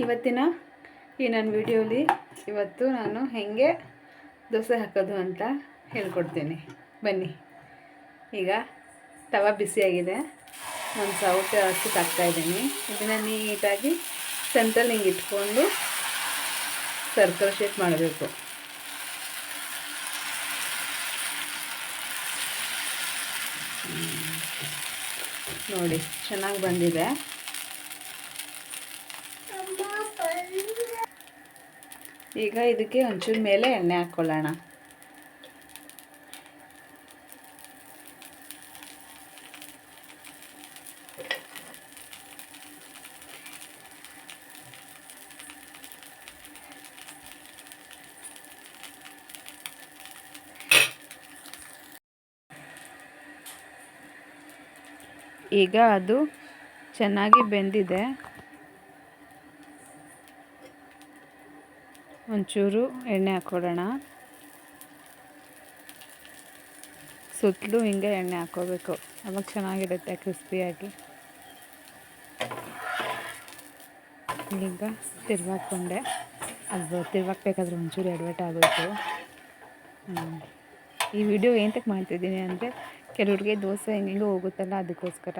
ಇವತ್ತಿನ ಈ ನನ್ನ ವಿಡಿಯೋಲಿ ಇವತ್ತು ನಾನು ಹೇಗೆ ದೋಸೆ ಹಾಕೋದು ಅಂತ ಹೇಳ್ಕೊಡ್ತೀನಿ ಬನ್ನಿ. ಈಗ ತವ ಬಿಸಿಯಾಗಿದೆ, ಒಂದು ಸೌಟು ಹಚ್ಚಕ್ಕೆ ಹಾಕ್ತಾಯಿದ್ದೀನಿ. ಇದನ್ನು ನೀಟಾಗಿ ಸೆಂಟ್ರಲ್ಲಿ ಹಿಂಗೆ ಇಟ್ಕೊಂಡು ಸರ್ಕಲ್ ಶೇಪ್ ಮಾಡಬೇಕು. ನೋಡಿ ಚೆನ್ನಾಗಿ ಬಂದಿದೆ. ಈಗ ಇದಕ್ಕೆ ಒಂಚೂರು ಮೇಲೆ ಎಣ್ಣೆ ಹಾಕ್ಕೊಳ್ಳೋಣ. ಈಗ ಅದು ಚೆನ್ನಾಗಿ ಬೆಂದಿದೆ. ಒಂಚೂರು ಎಣ್ಣೆ ಹಾಕ್ಕೊಳ್ಳೋಣ. ಸುತ್ತಲೂ ಹಿಂಗೆ ಎಣ್ಣೆ ಹಾಕ್ಕೋಬೇಕು, ಅವಾಗ ಚೆನ್ನಾಗಿರುತ್ತೆ ಕ್ರಿಸ್ಪಿಯಾಗಿ. ಈಗ ತಿರ್ವಾಕ್ಕೊಂಡೆ, ಅದು ತಿರ್ವಾಕ್ಬೇಕಾದ್ರೆ ಒಂಚೂರು ಎಡವಟ್ಟು ಆಗೋಯ್ತು. ಈ ವಿಡಿಯೋ ಏನಕ್ಕೆ ಮಾಡ್ತಿದ್ದೀನಿ ಅಂದರೆ ಕೆಲವ್ರಿಗೆ ದೋಸೆ ಹೆಂಗೆ ಹೋಗುತ್ತಲ್ಲ ಅದಕ್ಕೋಸ್ಕರ.